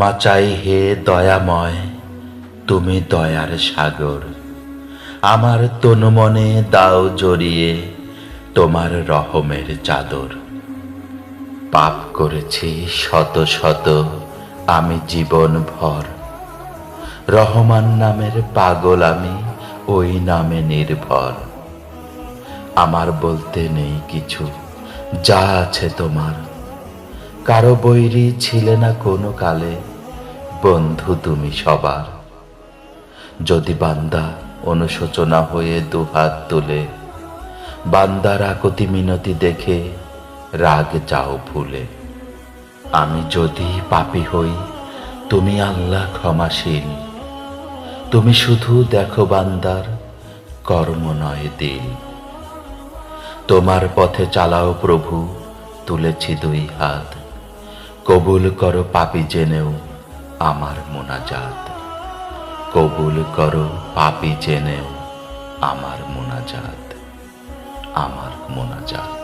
ক্ষমা চাই হে দয়াময়, তুমি দয়ার সাগর। আমার তনু মনে দাও জড়িয়ে তোমার রহমের চাদর। পাপ করেছি শত শত আমি জীবন ভর, রহমান নামের পাগল আমি, ওই নামে নির্ভর। আমার বলতে নেই কিছু, যা আছে তোমার। কারো বৈরী ছিলে না কোনো কালে, বন্ধু তুমি সবার। যদি বান্দা অনুশোচনা হয়ে দুহাত তুলে, বান্দার আকুতি মিনতি দেখে রাগ যাও ভুলে। আমি যদি পাপী হই, তুমি আল্লাহ ক্ষমাশীল। তুমি শুধু দেখো বান্দার কর্ম নয় দিল। তোমার পথে চালাও প্রভু, তুলেছি দুই হাত। কবুল করো পাপী জেনেও আমার মোনাজাত। কবুল করো পাপী জেনেও আমার মোনাজাত, আমার মোনাজাত।